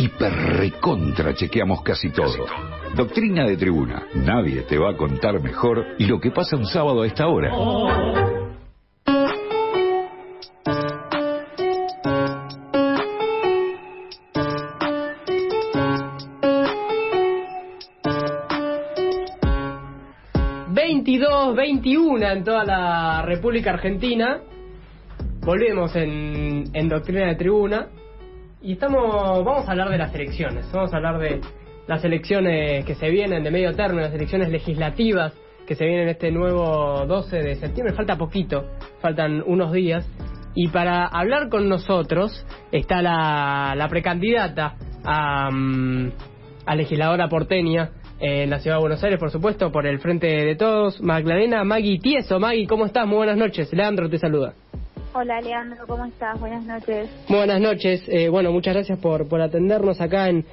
hiper recontra chequeamos casi todo. Doctrina de Tribuna. Nadie te va a contar mejor lo que pasa un sábado a esta hora. ...22, 21 en toda la República Argentina. Volvemos en Doctrina de Tribuna. Y vamos a hablar de las elecciones. Vamos a hablar de las elecciones que se vienen de medio término, las elecciones legislativas que se vienen este nuevo 12 de septiembre. Falta poquito, faltan unos días. Y para hablar con nosotros está la precandidata a legisladora porteña en la Ciudad de Buenos Aires, por supuesto, por el Frente de Todos, Magdalena Magui Tieso. Magui, ¿cómo estás? Muy buenas noches. Leandro te saluda. Hola, Leandro, ¿cómo estás? Buenas noches. Buenas noches. Bueno, muchas gracias por atendernos acá en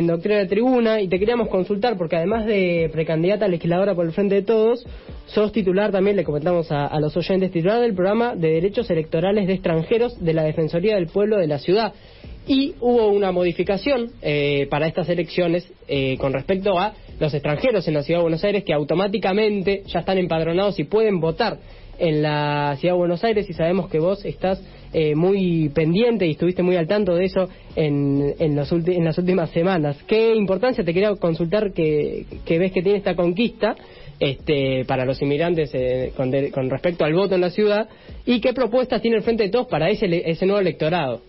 Doctrina de Tribuna. Y te queríamos consultar, porque además de precandidata a legisladora por el Frente de Todos, sos titular también, le comentamos a los oyentes, titular del programa de Derechos Electorales de Extranjeros de la Defensoría del Pueblo de la Ciudad. Y hubo una modificación para estas elecciones con respecto a los extranjeros en la Ciudad de Buenos Aires, que automáticamente ya están empadronados y pueden votar en la Ciudad de Buenos Aires. Y sabemos que vos estás muy pendiente y estuviste muy al tanto de eso en las últimas semanas. ¿Qué importancia te quería consultar que ves que tiene esta conquista para los inmigrantes con respecto al voto en la ciudad? ¿Y qué propuestas tiene el Frente de Todos para ese nuevo electorado?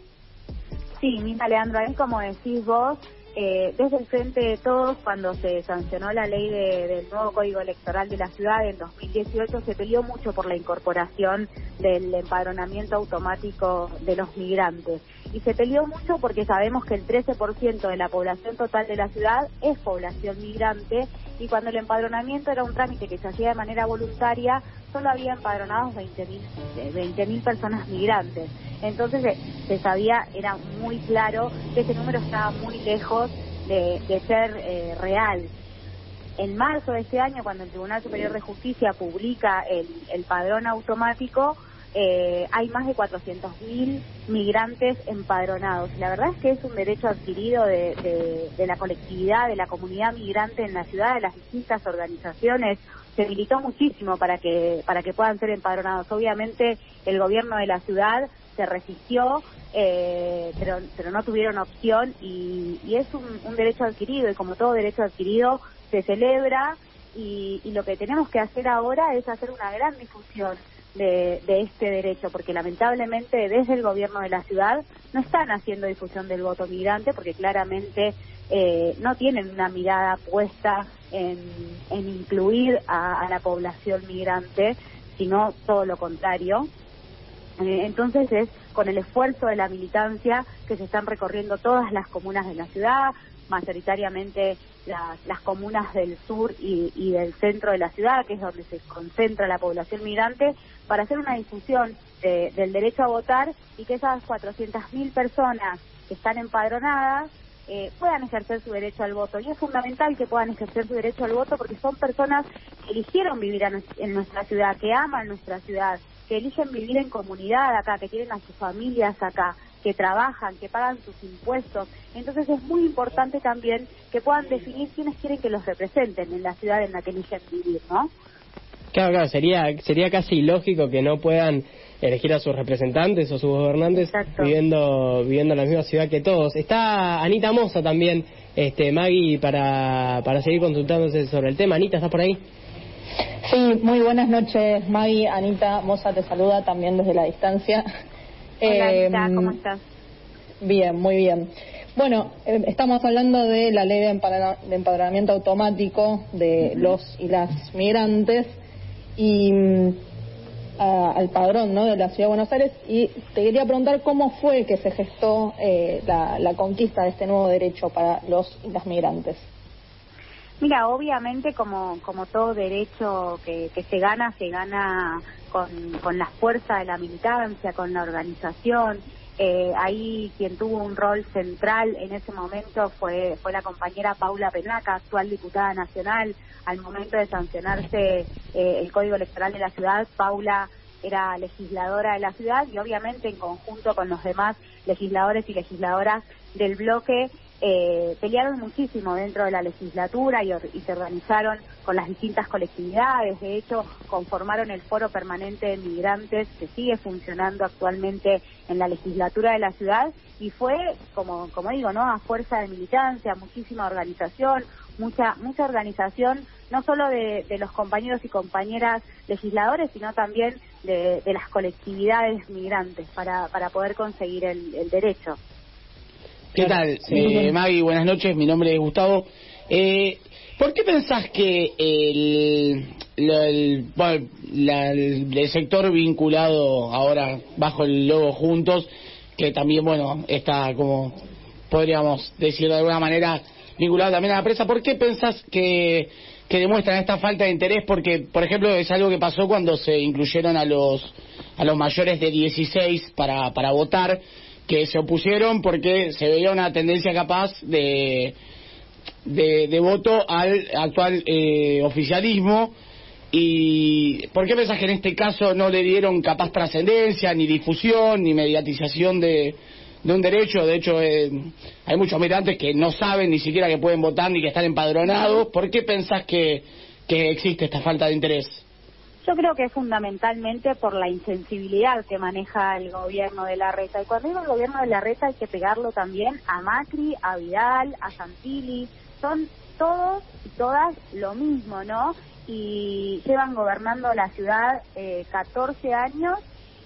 Sí, mira, Leandro, ahí como decís vos, desde el Frente de Todos, cuando se sancionó la ley del nuevo Código Electoral de la ciudad en 2018, se peleó mucho por la incorporación del empadronamiento automático de los migrantes. Y se peleó mucho porque sabemos que el 13% de la población total de la ciudad es población migrante, y cuando el empadronamiento era un trámite que se hacía de manera voluntaria, solo había empadronados 20.000 personas migrantes. Entonces se sabía, era muy claro que ese número estaba muy lejos de ser real. En marzo de este año, cuando el Tribunal Superior de Justicia publica el padrón automático, hay más de 400.000 migrantes empadronados. La verdad es que es un derecho adquirido de la colectividad, de la comunidad migrante en la ciudad, de las distintas organizaciones. Se militó muchísimo para que puedan ser empadronados. Obviamente el gobierno de la ciudad se resistió, pero no tuvieron opción, y es un derecho adquirido, y como todo derecho adquirido se celebra, y lo que tenemos que hacer ahora es hacer una gran difusión de este derecho, porque lamentablemente desde el gobierno de la ciudad no están haciendo difusión del voto migrante, porque claramente no tienen una mirada puesta en incluir a la población migrante, sino todo lo contrario. Entonces es con el esfuerzo de la militancia que se están recorriendo todas las comunas de la ciudad, mayoritariamente las comunas del sur y del centro de la ciudad, que es donde se concentra la población migrante, para hacer una difusión del derecho a votar, y que esas 400.000 personas que están empadronadas puedan ejercer su derecho al voto. Y es fundamental que puedan ejercer su derecho al voto, porque son personas que eligieron vivir en nuestra ciudad, que aman nuestra ciudad, que eligen vivir en comunidad acá, que tienen a sus familias acá, que trabajan, que pagan sus impuestos. Entonces es muy importante también que puedan definir quiénes quieren que los representen en la ciudad en la que eligen vivir, ¿no? Claro, sería casi ilógico que no puedan elegir a sus representantes o sus gobernantes viviendo en la misma ciudad que todos. Está Anita Mosa también, Magui, para seguir consultándose sobre el tema. Anita, ¿estás por ahí? Sí, muy buenas noches, Magui. Anita Mosa te saluda también desde la distancia. Hola, Anita, ¿cómo estás? Bien, muy bien. Bueno, estamos hablando de la ley de empadronamiento automático de los y las migrantes y al padrón, ¿no?, de la Ciudad de Buenos Aires, y te quería preguntar cómo fue que se gestó la conquista de este nuevo derecho para los y las migrantes. Mira, obviamente como todo derecho que se gana con la fuerza de la militancia, con la organización. Ahí quien tuvo un rol central en ese momento fue la compañera Paula Penaca, actual diputada nacional. Al momento de sancionarse el Código Electoral de la ciudad, Paula era legisladora de la ciudad, y obviamente en conjunto con los demás legisladores y legisladoras del bloque pelearon muchísimo dentro de la legislatura y se organizaron con las distintas colectividades. De hecho, conformaron el Foro Permanente de Migrantes, que sigue funcionando actualmente en la legislatura de la ciudad, y fue, como digo, ¿no?, a fuerza de militancia, muchísima organización, mucha organización, no solo de los compañeros y compañeras legisladores, sino también de las colectividades migrantes para poder conseguir el derecho. ¿Qué tal? Maggie, buenas noches, mi nombre es Gustavo. ¿Por qué pensás que el sector vinculado ahora bajo el logo Juntos, que también, bueno, está como, podríamos decir de alguna manera, vinculado también a la prensa, ¿por qué pensás que demuestran esta falta de interés? Porque, por ejemplo, es algo que pasó cuando se incluyeron a los mayores de 16 para votar, que se opusieron porque se veía una tendencia capaz de voto al actual oficialismo. ¿Y por qué pensás que en este caso no le dieron capaz trascendencia, ni difusión, ni mediatización de un derecho? De hecho, hay muchos migrantes que no saben ni siquiera que pueden votar ni que están empadronados. ¿Por qué pensás que existe esta falta de interés? Yo creo que es fundamentalmente por la insensibilidad que maneja el gobierno de Larreta. Y cuando digo el gobierno de Larreta hay que pegarlo también a Macri, a Vidal, a Santilli. Son todos y todas lo mismo, ¿no? Y llevan gobernando la ciudad 14 años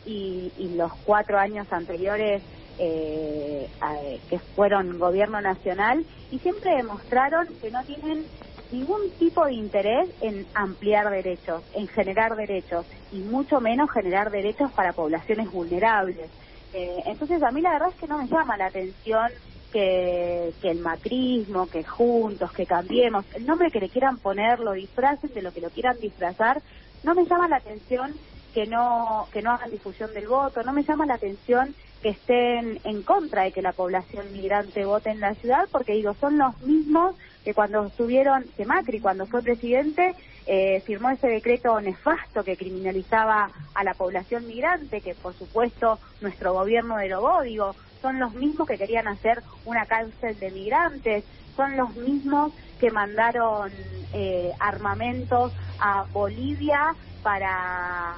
y los 4 años anteriores que fueron gobierno nacional, y siempre demostraron que no tienen ningún tipo de interés en ampliar derechos, en generar derechos, y mucho menos generar derechos para poblaciones vulnerables. Entonces a mí la verdad es que no me llama la atención que el macrismo, que Juntos, que Cambiemos, el nombre que le quieran poner, lo disfracen de lo que lo quieran disfrazar. No me llama la atención que no hagan difusión del voto, no me llama la atención que estén en contra de que la población migrante vote en la ciudad, porque digo, son los mismos que que Macri, cuando fue presidente, firmó ese decreto nefasto que criminalizaba a la población migrante, que por supuesto nuestro gobierno derogó. Digo, son los mismos que querían hacer una cárcel de migrantes, son los mismos que mandaron armamentos a Bolivia para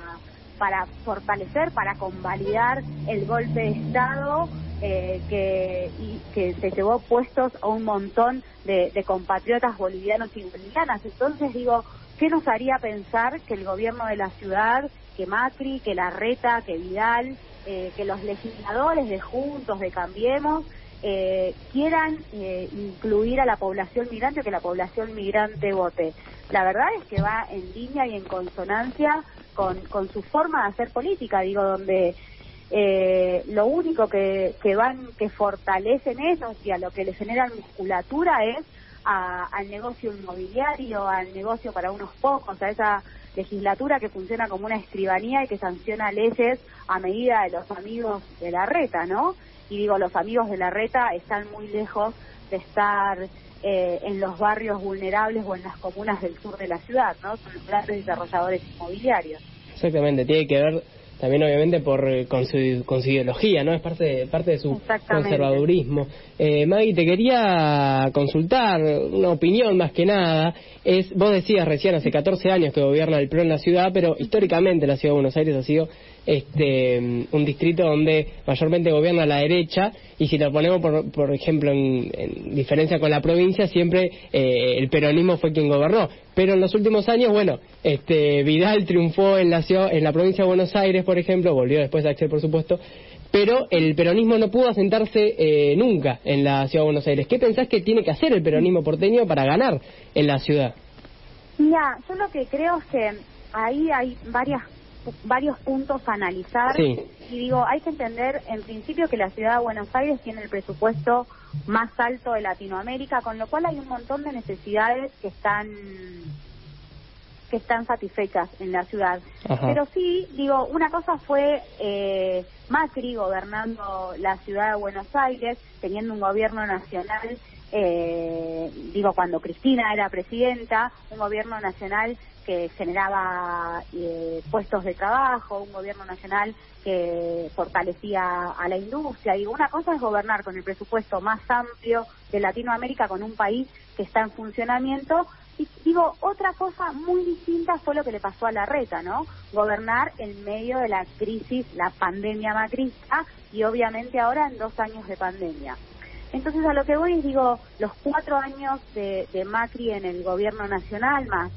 fortalecer, para convalidar el golpe de Estado que se llevó puestos a un montón de compatriotas bolivianos y bolivianas. Entonces digo, ¿qué nos haría pensar que el gobierno de la ciudad, que Macri, que Larreta, que Vidal, que los legisladores de Juntos, de Cambiemos, quieran incluir a la población migrante, o que la población migrante vote? La verdad es que va en línea y en consonancia con su forma de hacer política, digo, donde lo único que fortalecen ellos y a lo que les generan musculatura es al negocio inmobiliario, al negocio para unos pocos, a esa legislatura que funciona como una escribanía y que sanciona leyes a medida de los amigos de Larreta, ¿no? Y digo, los amigos de Larreta están muy lejos de estar en los barrios vulnerables o en las comunas del sur de la ciudad, ¿no? Son los grandes desarrolladores inmobiliarios. Exactamente, tiene que ver también obviamente con su ideología, ¿no? Es parte de su conservadurismo. Maggie, te quería consultar una opinión más que nada. Vos decías recién, hace 14 años que gobierna el PRO en la ciudad, pero históricamente la ciudad de Buenos Aires ha sido un distrito donde mayormente gobierna la derecha, y si lo ponemos por ejemplo en diferencia con la provincia, siempre el peronismo fue quien gobernó. Pero en los últimos años, bueno, Vidal triunfó en la provincia de Buenos Aires, por ejemplo, volvió después a Axel, por supuesto, pero el peronismo no pudo asentarse nunca en la ciudad de Buenos Aires. ¿Qué pensás que tiene que hacer el peronismo porteño para ganar en la ciudad? Mira, yo lo que creo es que ahí hay varios puntos a analizar. Sí. Y digo, hay que entender en principio que la ciudad de Buenos Aires tiene el presupuesto más alto de Latinoamérica, con lo cual hay un montón de necesidades que están satisfechas en la ciudad. Ajá. Pero sí, digo, una cosa fue Macri gobernando la ciudad de Buenos Aires, teniendo un gobierno nacional cuando Cristina era presidenta, un gobierno nacional que generaba puestos de trabajo, un gobierno nacional que fortalecía a la industria. Digo, una cosa es gobernar con el presupuesto más amplio de Latinoamérica, con un país que está en funcionamiento, y digo, otra cosa muy distinta fue lo que le pasó a Larreta, ¿no? Gobernar en medio de la crisis, la pandemia macrista, y obviamente ahora en 2 años de pandemia. Entonces a lo que voy es, digo, los 4 años de Macri en el gobierno nacional, más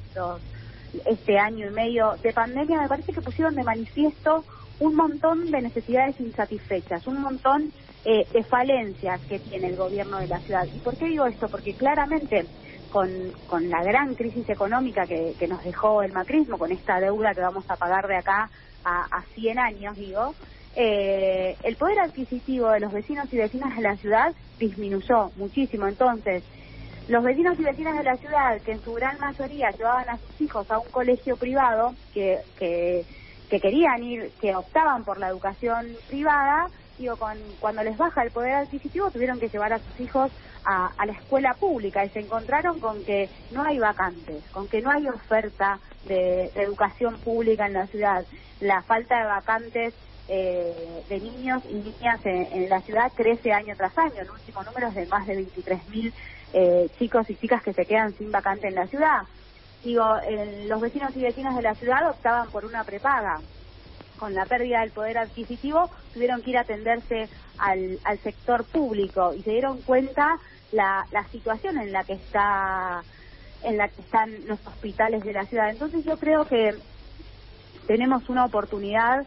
este año y medio de pandemia, me parece que pusieron de manifiesto un montón de necesidades insatisfechas, un montón de falencias que tiene el gobierno de la ciudad. ¿Y por qué digo esto? Porque claramente con la gran crisis económica que nos dejó el macrismo, con esta deuda que vamos a pagar de acá a 100 años, el poder adquisitivo de los vecinos y vecinas de la ciudad disminuyó muchísimo. Entonces, los vecinos y vecinas de la ciudad, que en su gran mayoría llevaban a sus hijos a un colegio privado, que querían ir, que optaban por la educación privada, cuando les baja el poder adquisitivo, tuvieron que llevar a sus hijos a la escuela pública, y se encontraron con que no hay vacantes, con que no hay oferta de educación pública en la ciudad. La falta de vacantes de niños y niñas en la ciudad crece año tras año. El último número es de más de 23.000 chicos y chicas que se quedan sin vacante en la ciudad. Los vecinos y vecinas de la ciudad optaban por una prepaga. Con la pérdida del poder adquisitivo tuvieron que ir a atenderse al sector público, y se dieron cuenta la situación en la que están los hospitales de la ciudad. Entonces yo creo que tenemos una oportunidad,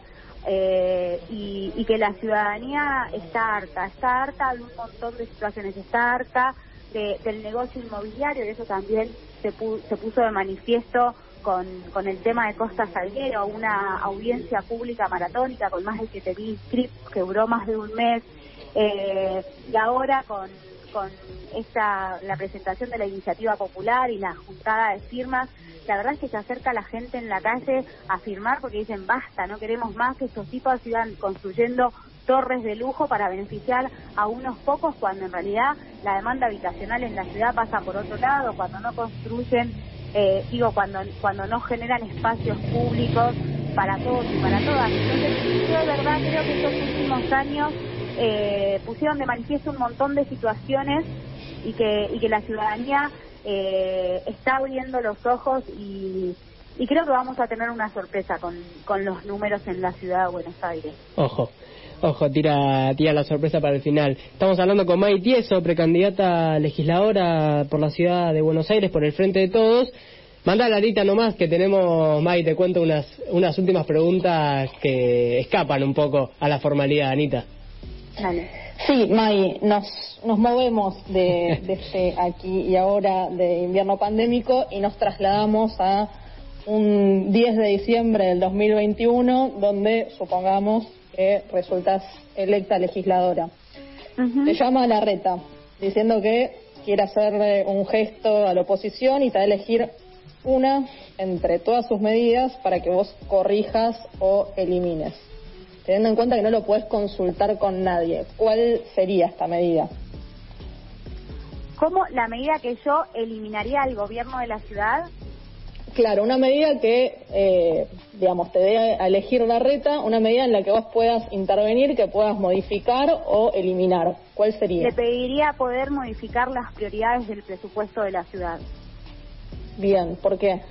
y que la ciudanía está harta de un montón de situaciones, está harta del negocio inmobiliario, y eso también se puso de manifiesto con el tema de Costa Salguero, una audiencia pública maratónica con más de 7.000 inscriptos que duró más de un mes, y ahora con la presentación de la iniciativa popular y la juntada de firmas, la verdad es que se acerca la gente en la calle a firmar, porque dicen basta, no queremos más que estos tipos sigan construyendo torres de lujo para beneficiar a unos pocos, cuando en realidad la demanda habitacional en la ciudad pasa por otro lado, cuando no construyen, cuando no generan espacios públicos para todos y para todas. Entonces yo de verdad creo que estos últimos años pusieron de manifiesto un montón de situaciones, y que la ciudadanía está abriendo los ojos, y creo que vamos a tener una sorpresa con los números en la ciudad de Buenos Aires. Ojo, tira la sorpresa para el final. Estamos hablando con May Tieso, precandidata legisladora por la ciudad de Buenos Aires por el Frente de Todos. Manda la lista nomás que tenemos, May, te cuento unas últimas preguntas que escapan un poco a la formalidad, Anita. Dale. Sí, May, nos movemos de este aquí y ahora de invierno pandémico y nos trasladamos a un 10 de diciembre del 2021, donde supongamos que resultas electa legisladora. Te llama Larreta diciendo que quiere hacerle un gesto a la oposición y te va a elegir una entre todas sus medidas para que vos corrijas o elimines. Teniendo en cuenta que no lo podés consultar con nadie, ¿cuál sería esta medida? ¿Cómo? ¿La medida que yo eliminaría al gobierno de la ciudad? Claro, una medida que, te dé a elegir Larreta, una medida en la que vos puedas intervenir, que puedas modificar o eliminar. ¿Cuál sería? Le pediría poder modificar las prioridades del presupuesto de la ciudad. Bien, ¿por qué?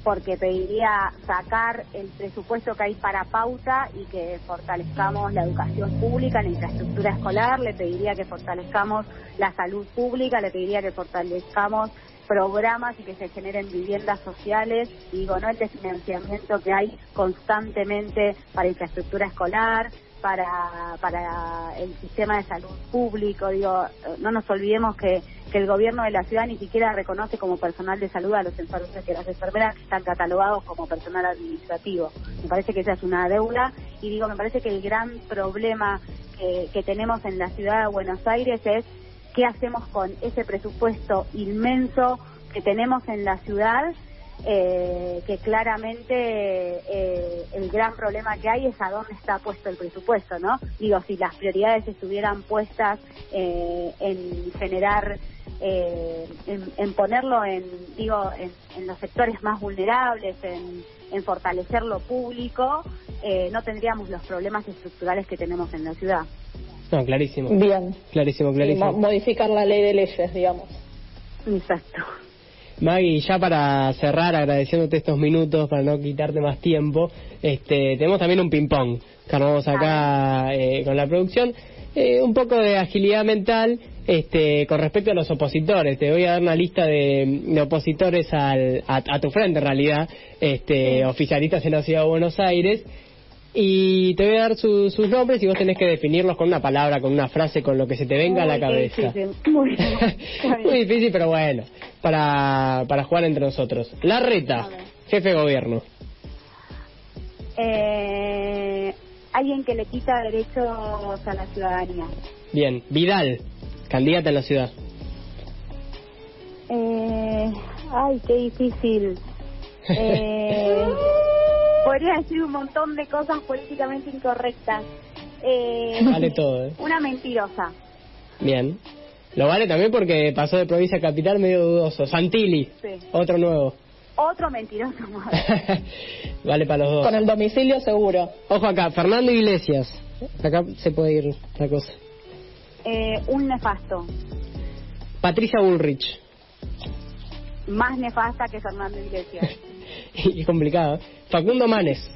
Porque pediría sacar el presupuesto que hay para pauta y que fortalezcamos la educación pública, la infraestructura escolar, le pediría que fortalezcamos la salud pública, le pediría que fortalezcamos programas y que se generen viviendas sociales, no el desfinanciamiento que hay constantemente para infraestructura escolar, para el sistema de salud público. No nos olvidemos que el gobierno de la ciudad ni siquiera reconoce como personal de salud a los enfermeros, que las enfermeras están catalogados como personal administrativo. Me parece que esa es una deuda, y me parece que el gran problema que tenemos en la ciudad de Buenos Aires es qué hacemos con ese presupuesto inmenso que tenemos en la ciudad, que claramente el gran problema que hay es a dónde está puesto el presupuesto, ¿no? Digo, si las prioridades estuvieran puestas en generar, en ponerlo en los sectores más vulnerables, en fortalecer lo público, no tendríamos los problemas estructurales que tenemos en la ciudad. No, clarísimo. Bien. Clarísimo. Modificar la ley de leyes, digamos. Exacto. Maggie, ya para cerrar, agradeciéndote estos minutos, para no quitarte más tiempo, tenemos también un ping-pong que armamos acá con la producción. Un poco de agilidad mental con respecto a los opositores. Te voy a dar una lista de opositores a tu frente, en realidad, oficialistas en la Ciudad de Buenos Aires. Y te voy a dar sus nombres y vos tenés que definirlos con una palabra, con una frase, con lo que se te venga a la cabeza. Muy difícil, pero bueno, para jugar entre nosotros. Larreta, jefe de gobierno. Alguien que le quita derechos a la ciudadanía. Bien. Vidal, candidata en la ciudad. Ay, qué difícil. Podría decir un montón de cosas políticamente incorrectas. Vale todo, Una mentirosa. Bien. Lo vale también porque pasó de provincia a capital medio dudoso. Santilli, sí. Otro nuevo. Otro mentiroso más. Vale para los dos. Con el domicilio seguro. Ojo acá, Fernando Iglesias. Acá se puede ir la cosa. Un nefasto. Patricia Bullrich. Más nefasta que Fernando Iglesias. Y complicado, ¿eh? Facundo Manes.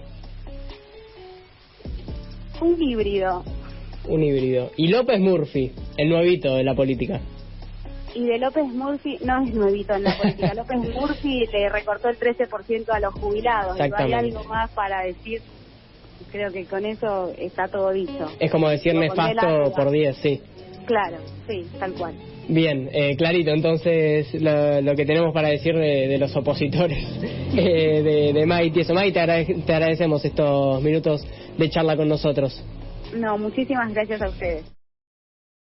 Un híbrido. Un híbrido. Y López Murphy, el nuevito de la política. Y de López Murphy, no es nuevito en la política. López Murphy le recortó el 13% a los jubilados. Si hay algo más para decir, creo que con eso está todo dicho. Es como decir nefasto por 10, sí. Claro, sí, tal cual. Bien, clarito, entonces lo que tenemos para decir de los opositores de Maggie Tieso. Maggie, te agradecemos estos minutos de charla con nosotros. No, muchísimas gracias a ustedes.